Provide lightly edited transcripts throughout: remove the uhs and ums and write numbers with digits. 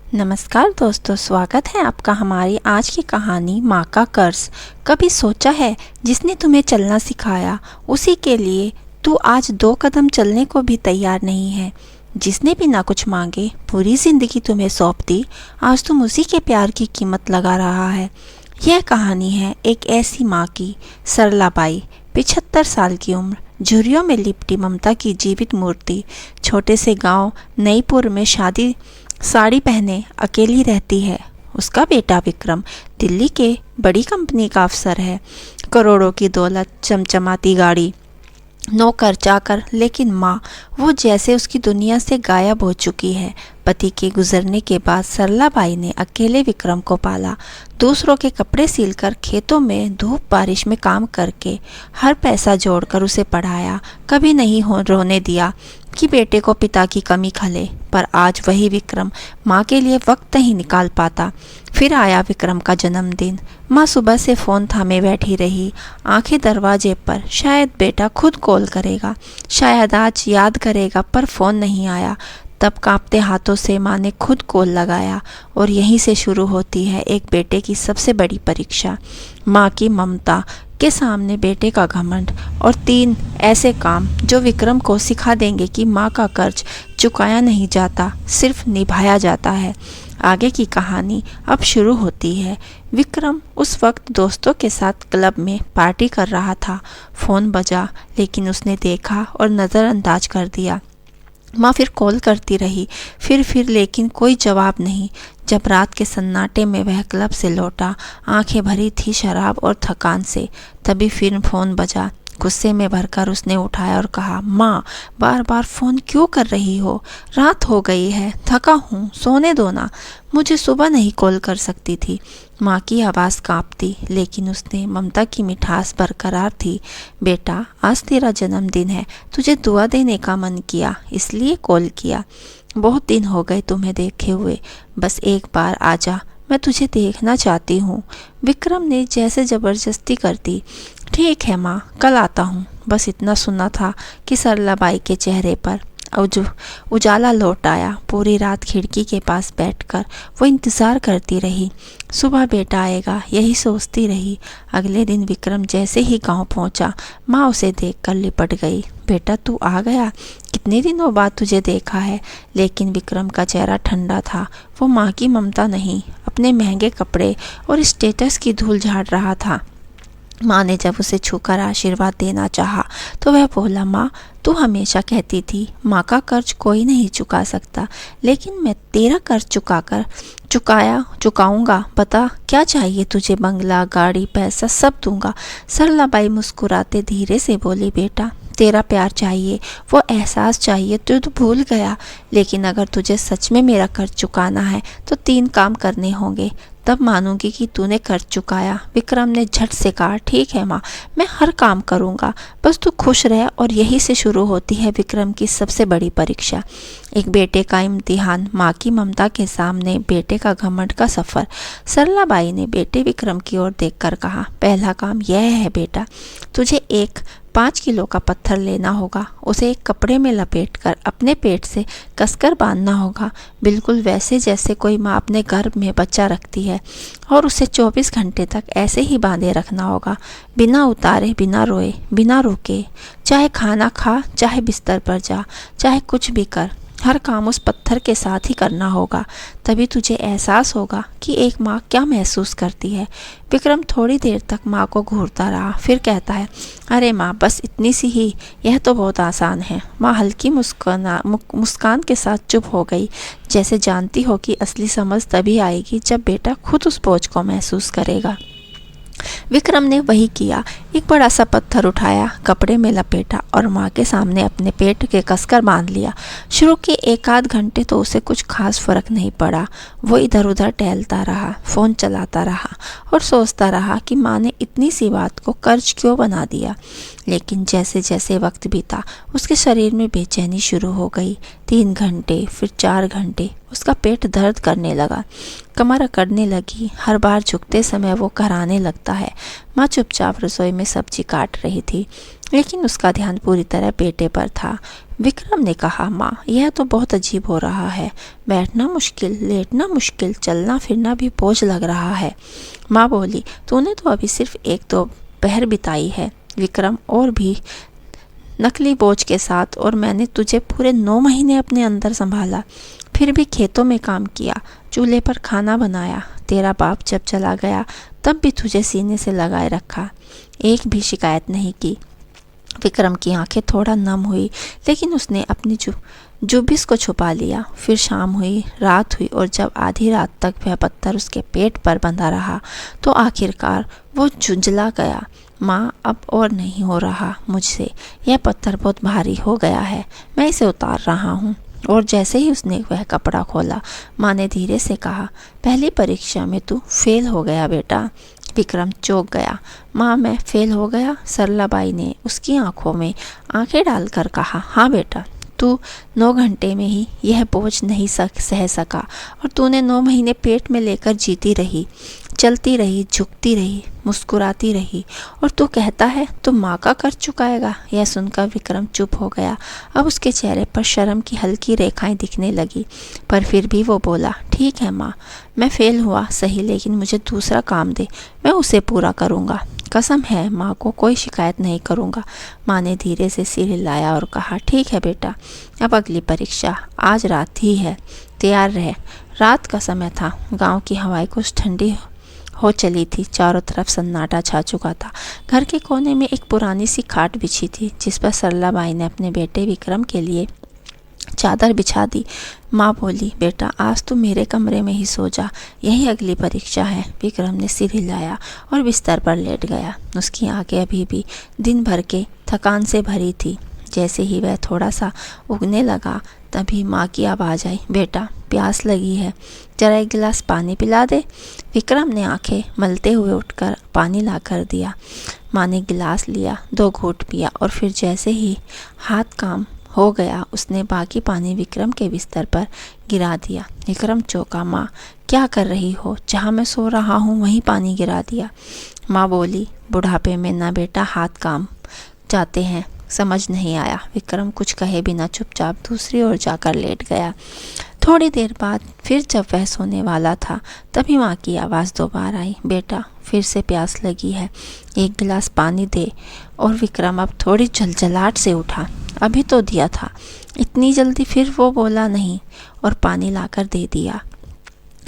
नमस्कार दोस्तों, स्वागत है आपका हमारी आज की कहानी माँ का कर्ज। कभी सोचा है जिसने तुम्हें चलना सिखाया उसी के लिए तू आज 2 कदम चलने को भी तैयार नहीं है। जिसने बिना कुछ मांगे पूरी जिंदगी तुम्हें सौंप दी, आज तुम उसी के प्यार की कीमत लगा रहा है। यह कहानी है एक ऐसी माँ की, सरला बाई, 75 साल की उम्र, झुर्रियों में लिपटी ममता की जीवित मूर्ति। छोटे से गांव नईपुर में साड़ी पहने अकेली रहती है। उसका बेटा विक्रम दिल्ली के बड़ी कंपनी का अफसर है। करोड़ों की दौलत, चमचमाती गाड़ी, नौकर चाकर, लेकिन माँ वो जैसे उसकी दुनिया से गायब हो चुकी है। पति के गुजरने के बाद सरला बाई ने अकेले विक्रम को पाला। दूसरों के कपड़े सिलकर, खेतों में धूप बारिश में काम करके हर पैसा जोड़कर उसे पढ़ाया। कभी नहीं रोने दिया कि बेटे को पिता की कमी खले। पर आज वही विक्रम माँ के लिए वक्त नहीं निकाल पाता। फिर आया विक्रम का जन्मदिन। माँ सुबह से फ़ोन थामे बैठी रही, आंखें दरवाजे पर। शायद बेटा खुद कॉल करेगा, शायद आज याद करेगा, पर फ़ोन नहीं आया। तब कांपते हाथों से माँ ने खुद कॉल लगाया और यहीं से शुरू होती है एक बेटे की सबसे बड़ी परीक्षा। माँ की ममता के सामने बेटे का घमंड और 3 ऐसे काम जो विक्रम को सिखा देंगे कि माँ का कर्ज चुकाया नहीं जाता, सिर्फ निभाया जाता है। आगे की कहानी अब शुरू होती है। विक्रम उस वक्त दोस्तों के साथ क्लब में पार्टी कर रहा था। फ़ोन बजा, लेकिन उसने देखा और नज़रअंदाज कर दिया। माँ फिर कॉल करती रही, फिर लेकिन कोई जवाब नहीं। जब रात के सन्नाटे में वह क्लब से लौटा, आंखें भरी थी शराब और थकान से। तभी फिर फ़ोन बजा। गुस्से में भरकर उसने उठाया और कहा, माँ, बार बार फ़ोन क्यों कर रही हो? रात हो गई है, थका हूँ, सोने दो ना। मुझे सुबह नहीं कॉल कर सकती थी। माँ की आवाज़ कांपती, लेकिन उसने ममता की मिठास बरकरार थी। बेटा, आज तेरा जन्मदिन है, तुझे दुआ देने का मन किया, इसलिए कॉल किया। बहुत दिन हो गए तुम्हें देखे हुए, बस एक बार आजा, मैं तुझे देखना चाहती हूँ। विक्रम ने जैसे ज़बरदस्ती कर दी। ठीक है माँ, कल आता हूँ। बस इतना सुना था कि सरला बाई के चेहरे पर उजाला लौट आया। पूरी रात खिड़की के पास बैठकर वो इंतज़ार करती रही। सुबह बेटा आएगा, यही सोचती रही। अगले दिन विक्रम जैसे ही गांव पहुंचा, माँ उसे देखकर लिपट गई। बेटा, तू आ गया, कितने दिनों बाद तुझे देखा है। लेकिन विक्रम का चेहरा ठंडा था। वो माँ की ममता नहीं, अपने महंगे कपड़े और स्टेटस की धूल झाड़ रहा था। माँ ने जब उसे छूकर आशीर्वाद देना चाहा तो वह बोला, माँ, तू हमेशा कहती थी माँ का कर्ज कोई नहीं चुका सकता, लेकिन मैं तेरा कर्ज चुकाऊंगा। बता क्या चाहिए तुझे? बंगला, गाड़ी, पैसा सब दूंगा। सरला बाई मुस्कुराते धीरे से बोली, बेटा, तेरा प्यार चाहिए, वो एहसास चाहिए जो तू भूल गया। लेकिन अगर तुझे सच में मेरा कर्ज चुकाना है तो 3 काम करने होंगे, तब मानूंगी कि तूने कर्ज चुकाया। विक्रम ने झट से कहा, ठीक है माँ, मैं हर काम करूँगा, बस तू खुश रह। और यहीं से शुरू होती है विक्रम की सबसे बड़ी परीक्षा, एक बेटे का इम्तिहान। माँ की ममता के सामने बेटे का घमंड का सफ़र। सरला बाई ने बेटे विक्रम की ओर देखकर कहा, पहला काम यह है बेटा, तुझे एक 5 किलो का पत्थर लेना होगा। उसे एक कपड़े में लपेटकर अपने पेट से कसकर बांधना होगा, बिल्कुल वैसे जैसे कोई माँ अपने गर्भ में बच्चा रखती है। और उसे 24 घंटे तक ऐसे ही बांधे रखना होगा, बिना उतारे, बिना रोए, बिना रुके। चाहे खाना खा, चाहे बिस्तर पर जा, चाहे कुछ भी कर, हर काम उस पत्थर के साथ ही करना होगा। तभी तुझे एहसास होगा कि एक माँ क्या महसूस करती है। विक्रम थोड़ी देर तक माँ को घूरता रहा, फिर कहता है, अरे माँ, बस इतनी सी ही, यह तो बहुत आसान है। माँ हल्की मुस्कान के साथ चुप हो गई, जैसे जानती हो कि असली समझ तभी आएगी जब बेटा खुद उस बोझ को महसूस करेगा। विक्रम ने वही किया। एक बड़ा सा पत्थर उठाया, कपड़े में लपेटा और माँ के सामने अपने पेट के कसकर बांध लिया। शुरू के 1 आध घंटे तो उसे कुछ खास फर्क नहीं पड़ा। वो इधर उधर टहलता रहा, फ़ोन चलाता रहा और सोचता रहा कि माँ ने इतनी सी बात को कर्ज क्यों बना दिया। लेकिन जैसे जैसे वक्त बीता उसके शरीर में बेचैनी शुरू हो गई। 3 घंटे, फिर 4 घंटे उसका पेट दर्द करने लगा, कमर अकड़ने लगी। हर बार झुकते समय वो कराहने लगता है। माँ चुपचाप रसोई में सब्जी काट रही थी, लेकिन उसका ध्यान पूरी तरह बेटे पर था। विक्रम ने कहा, माँ यह तो बहुत अजीब हो रहा है। बैठना मुश्किल, लेटना मुश्किल, चलना फिरना भी बोझ लग रहा है। माँ बोली, तूने तो अभी सिर्फ 1-2 पहर बिताई है विक्रम, और भी नकली बोझ के साथ, और मैंने तुझे पूरे 9 महीने अपने अंदर संभाला। फिर भी खेतों में काम किया, चूल्हे पर खाना बनाया। तेरा बाप जब चला गया तब भी तुझे सीने से लगाए रखा, एक भी शिकायत नहीं की। विक्रम की आंखें थोड़ा नम हुई, लेकिन उसने अपनी जुबिस को छुपा लिया। फिर शाम हुई, रात हुई, और जब आधी रात तक वह पत्थर उसके पेट पर बंधा रहा तो आखिरकार वो झुंझला गया। माँ अब और नहीं हो रहा मुझसे, यह पत्थर बहुत भारी हो गया है, मैं इसे उतार रहा हूँ। और जैसे ही उसने वह कपड़ा खोला, माँ ने धीरे से कहा, पहली परीक्षा में तू फेल हो गया बेटा। विक्रम चौंक गया। माँ मैं फेल हो गया? सरलाबाई ने उसकी आंखों में आंखें डालकर कहा, हाँ बेटा, तू 9 घंटे में ही यह बोझ नहीं सह सका, और तूने 9 महीने पेट में लेकर जीती रही, चलती रही, झुकती रही, मुस्कुराती रही, और तू कहता है तू माँ का कर्ज चुकाएगा। यह सुनकर विक्रम चुप हो गया। अब उसके चेहरे पर शर्म की हल्की रेखाएं दिखने लगी, पर फिर भी वो बोला, ठीक है माँ, मैं फेल हुआ सही, लेकिन मुझे दूसरा काम दे, मैं उसे पूरा करूँगा। कसम है, माँ को कोई शिकायत नहीं करूँगा। माँ ने धीरे से सिर हिलाया और कहा, ठीक है बेटा, अब अगली परीक्षा आज रात ही है, तैयार रहे। रात का समय था, गांव की हवाएं कुछ ठंडी हो चली थी, चारों तरफ सन्नाटा छा चुका था। घर के कोने में एक पुरानी सी खाट बिछी थी, जिस पर सरलाबाई ने अपने बेटे विक्रम के लिए चादर बिछा दी। माँ बोली, बेटा आज तू मेरे कमरे में ही सो जा, यही अगली परीक्षा है। विक्रम ने सिर हिलाया और बिस्तर पर लेट गया। उसकी आंखें अभी भी दिन भर के थकान से भरी थी। जैसे ही वह थोड़ा सा उगने लगा, तभी माँ की आवाज़ आई, बेटा प्यास लगी है, जरा एक गिलास पानी पिला दे। विक्रम ने आंखें मलते हुए उठकर पानी ला कर दिया। माँ ने गिलास लिया, 2 घूंट पिया, और फिर जैसे ही हाथ काम हो गया, उसने बाकी पानी विक्रम के बिस्तर पर गिरा दिया। विक्रम चौंका, माँ क्या कर रही हो? जहाँ मैं सो रहा हूँ वहीं पानी गिरा दिया। माँ बोली, बुढ़ापे में ना बेटा हाथ काम जाते हैं, समझ नहीं आया। विक्रम कुछ कहे बिना चुपचाप दूसरी ओर जाकर लेट गया। थोड़ी देर बाद फिर जब वह सोने वाला था, तभी माँ की आवाज़ दोबारा आई, बेटा फिर से प्यास लगी है, एक गिलास पानी दे। और विक्रम अब थोड़ी झलझलाहट से उठा। अभी तो दिया था, इतनी जल्दी? फिर वो बोला नहीं और पानी लाकर दे दिया।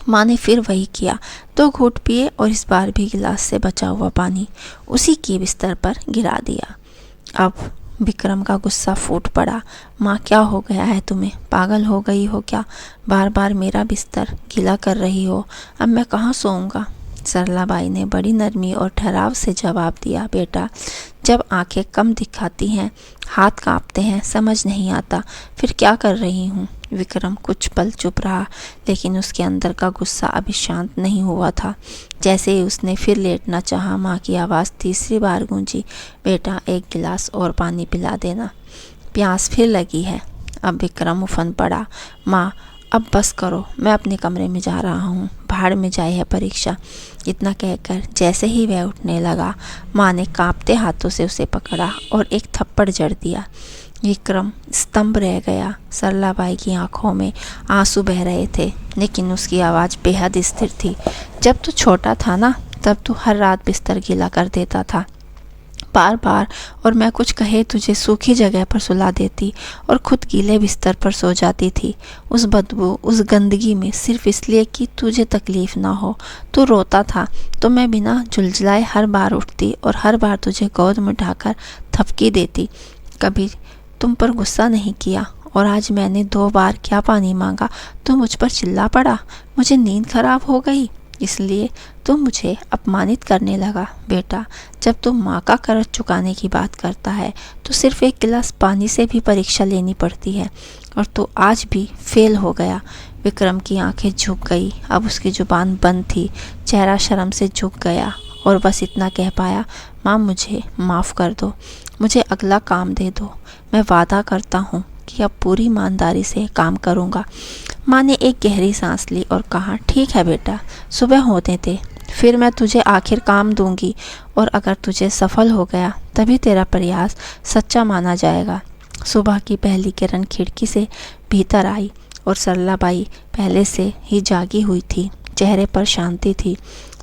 माँ ने फिर वही किया, 2 घूंट पिए और इस बार भी गिलास से बचा हुआ पानी उसी के बिस्तर पर गिरा दिया। अब विक्रम का गुस्सा फूट पड़ा। माँ क्या हो गया है तुम्हें? पागल हो गई हो क्या? बार बार मेरा बिस्तर गीला कर रही हो, अब मैं कहाँ सोऊंगा? सरलाबाई ने बड़ी नरमी और ठहराव से जवाब दिया, बेटा जब आंखें कम दिखाती हैं, हाथ कांपते हैं, समझ नहीं आता फिर क्या कर रही हूँ। विक्रम कुछ पल चुप रहा, लेकिन उसके अंदर का गुस्सा अभी शांत नहीं हुआ था। जैसे ही उसने फिर लेटना चाहा, माँ की आवाज़ तीसरी बार गूंजी, बेटा एक गिलास और पानी पिला देना, प्यास फिर लगी है। अब विक्रम उफन पड़ा, माँ अब बस करो, मैं अपने कमरे में जा रहा हूँ, भाड़ में जाए है परीक्षा। इतना कहकर जैसे ही वह उठने लगा, माँ ने कांपते हाथों से उसे पकड़ा और एक थप्पड़ जड़ दिया। विक्रम स्तंभ रह गया। सरलाबाई की आंखों में आंसू बह रहे थे, लेकिन उसकी आवाज़ बेहद स्थिर थी। जब तू छोटा था ना, तब तू हर रात बिस्तर गीला कर देता था बार बार, और मैं कुछ कहे तुझे सूखी जगह पर सुला देती और खुद गीले बिस्तर पर सो जाती थी, उस बदबू, उस गंदगी में, सिर्फ इसलिए कि तुझे तकलीफ ना हो। तू रोता था तो मैं बिना झुलझलाए हर बार उठती और हर बार तुझे गोद में उठाकर थपकी देती। कभी तुम पर गुस्सा नहीं किया, और आज मैंने 2 बार क्या पानी मांगा तो मुझ पर चिल्ला पड़ा। मुझे नींद खराब हो गई, इसलिए तुम मुझे अपमानित करने लगा। बेटा जब तुम माँ का कर्ज चुकाने की बात करता है तो सिर्फ एक गिलास पानी से भी परीक्षा लेनी पड़ती है, और तू आज भी फेल हो गया। विक्रम की आंखें झुक गई, अब उसकी जुबान बंद थी, चेहरा शर्म से झुक गया और बस इतना कह पाया, माँ मुझे माफ़ कर दो, मुझे अगला काम दे दो, मैं वादा करता हूँ कि अब पूरी ईमानदारी से काम करूँगा। माँ ने एक गहरी सांस ली और कहा, ठीक है बेटा, सुबह होने दे, फिर मैं तुझे आखिर काम दूंगी और अगर तुझे सफल हो गया तभी तेरा प्रयास सच्चा माना जाएगा। सुबह की पहली किरण खिड़की से भीतर आई और सरलाबाई पहले से ही जागी हुई थी। चेहरे पर शांति थी,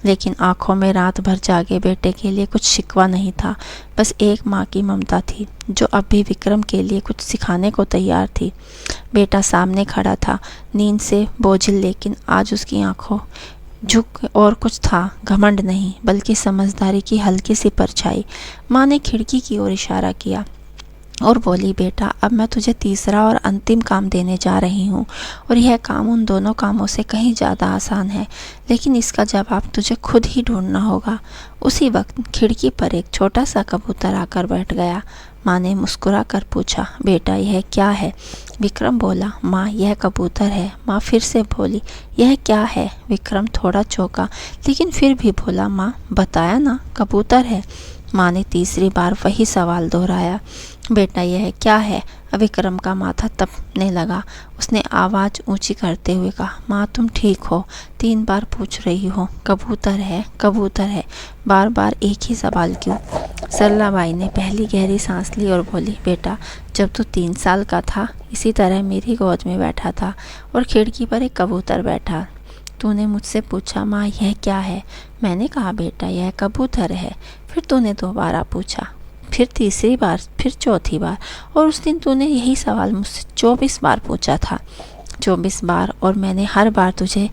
लेकिन आंखों में रात भर जागे बेटे के लिए कुछ शिकवा नहीं था। बस एक माँ की ममता थी जो अब भी विक्रम के लिए कुछ सिखाने को तैयार थी। बेटा सामने खड़ा था, नींद से बोझिल, लेकिन आज उसकी आंखों झुक और कुछ था, घमंड नहीं बल्कि समझदारी की हल्की सी परछाई। माँ ने खिड़की की ओर इशारा किया और बोली, बेटा अब मैं तुझे तीसरा और अंतिम काम देने जा रही हूँ और यह काम उन दोनों कामों से कहीं ज़्यादा आसान है, लेकिन इसका जवाब तुझे खुद ही ढूंढना होगा। उसी वक्त खिड़की पर एक छोटा सा कबूतर आकर बैठ गया। माँ ने मुस्कुरा कर पूछा, बेटा यह क्या है? विक्रम बोला, माँ यह कबूतर है। माँ फिर से बोली, यह क्या है? विक्रम थोड़ा चौंका, लेकिन फिर भी बोला, माँ बताया ना, कबूतर है। माँ ने तीसरी बार वही सवाल दोहराया, बेटा यह क्या है? विक्रम का माथा तपने लगा। उसने आवाज़ ऊंची करते हुए कहा, माँ तुम ठीक हो? 3 बार पूछ रही हो, कबूतर है कबूतर है, बार बार एक ही सवाल क्यों? सरलाबाई ने पहली गहरी सांस ली और बोली, बेटा जब तू 3 साल का था इसी तरह मेरी गोद में बैठा था और खिड़की पर एक कबूतर बैठा। तूने मुझसे पूछा, माँ यह क्या है? मैंने कहा, बेटा यह कबूतर है। फिर तूने दोबारा पूछा, फिर तीसरी बार, फिर चौथी बार, और उस दिन तूने यही सवाल मुझसे 24 बार पूछा था। 24 बार, और मैंने हर बार तुझे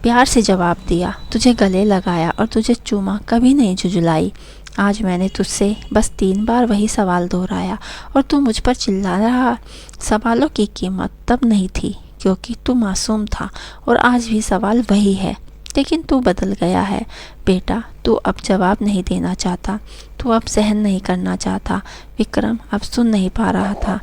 प्यार से जवाब दिया, तुझे गले लगाया और तुझे चूमा, कभी नहीं झुझलाई। आज मैंने तुझसे बस 3 बार वही सवाल दोहराया और तू मुझ पर चिल्ला रहा। सवालों की कीमत तब नहीं थी क्योंकि तू मासूम था, और आज भी सवाल वही है, लेकिन तू बदल गया है। बेटा तू अब जवाब नहीं देना चाहता, तू अब सहन नहीं करना चाहता। विक्रम अब सुन नहीं पा रहा था,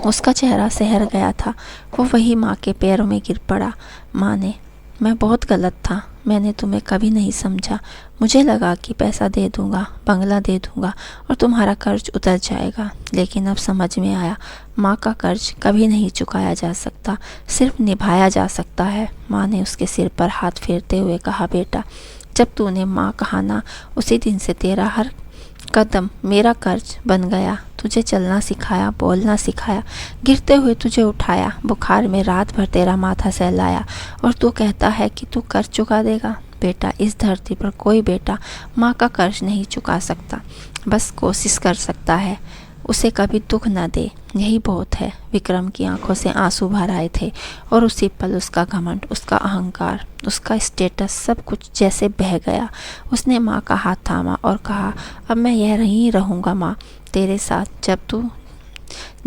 उसका चेहरा सहर गया था। वो वही माँ के पैरों में गिर पड़ा। माँ ने, मैं बहुत गलत था, मैंने तुम्हें कभी नहीं समझा। मुझे लगा कि पैसा दे दूंगा, बंगला दे दूंगा और तुम्हारा कर्ज उतर जाएगा, लेकिन अब समझ में आया माँ का कर्ज कभी नहीं चुकाया जा सकता, सिर्फ निभाया जा सकता है। माँ ने उसके सिर पर हाथ फेरते हुए कहा, बेटा जब तूने माँ कहा ना, उसी दिन से तेरा हर कदम मेरा कर्ज बन गया। तुझे चलना सिखाया, बोलना सिखाया, गिरते हुए तुझे उठाया, बुखार में रात भर तेरा माथा सहलाया, और तू कहता है कि तू कर्ज चुका देगा। बेटा इस धरती पर कोई बेटा माँ का कर्ज नहीं चुका सकता, बस कोशिश कर सकता है, उसे कभी दुख न दे, यही बहुत है। विक्रम की आंखों से आंसू भर आए थे और उसी पल उसका घमंड, उसका अहंकार, उसका स्टेटस, सब कुछ जैसे बह गया। उसने माँ का हाथ थामा और कहा, अब मैं यह नहीं रहूँगा माँ तेरे साथ, जब तू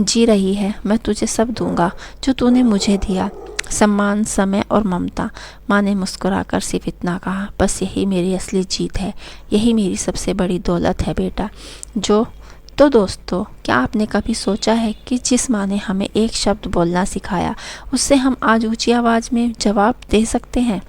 जी रही है मैं तुझे सब दूंगा जो तूने मुझे दिया, सम्मान, समय और ममता। माँ ने मुस्कुराकर सिर्फ इतना कहा, बस यही मेरी असली जीत है, यही मेरी सबसे बड़ी दौलत है बेटा। तो दोस्तों, क्या आपने कभी सोचा है कि जिस माँ ने हमें एक शब्द बोलना सिखाया, उससे हम आज ऊंची आवाज़ में जवाब दे सकते हैं?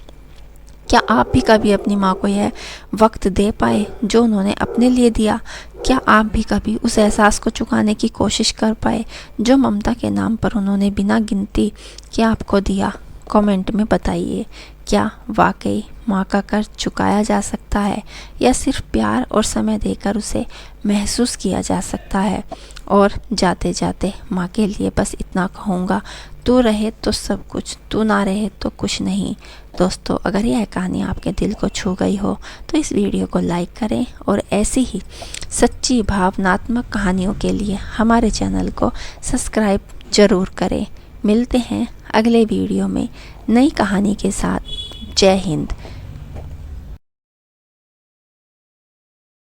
क्या आप भी कभी अपनी माँ को यह वक्त दे पाए जो उन्होंने अपने लिए दिया? क्या आप भी कभी उस एहसास को चुकाने की कोशिश कर पाए जो ममता के नाम पर उन्होंने बिना गिनती के आपको दिया? कमेंट में बताइए, क्या वाकई माँ का कर्ज चुकाया जा सकता है या सिर्फ प्यार और समय देकर उसे महसूस किया जा सकता है? और जाते जाते माँ के लिए बस इतना कहूँगा, तू रहे तो सब कुछ, तू ना रहे तो कुछ नहीं। दोस्तों, अगर यह कहानी आपके दिल को छू गई हो तो इस वीडियो को लाइक करें और ऐसी ही सच्ची भावनात्मक कहानियों के लिए हमारे चैनल को सब्सक्राइब ज़रूर करें। मिलते हैं अगले वीडियो में नई कहानी के साथ। जय हिंद।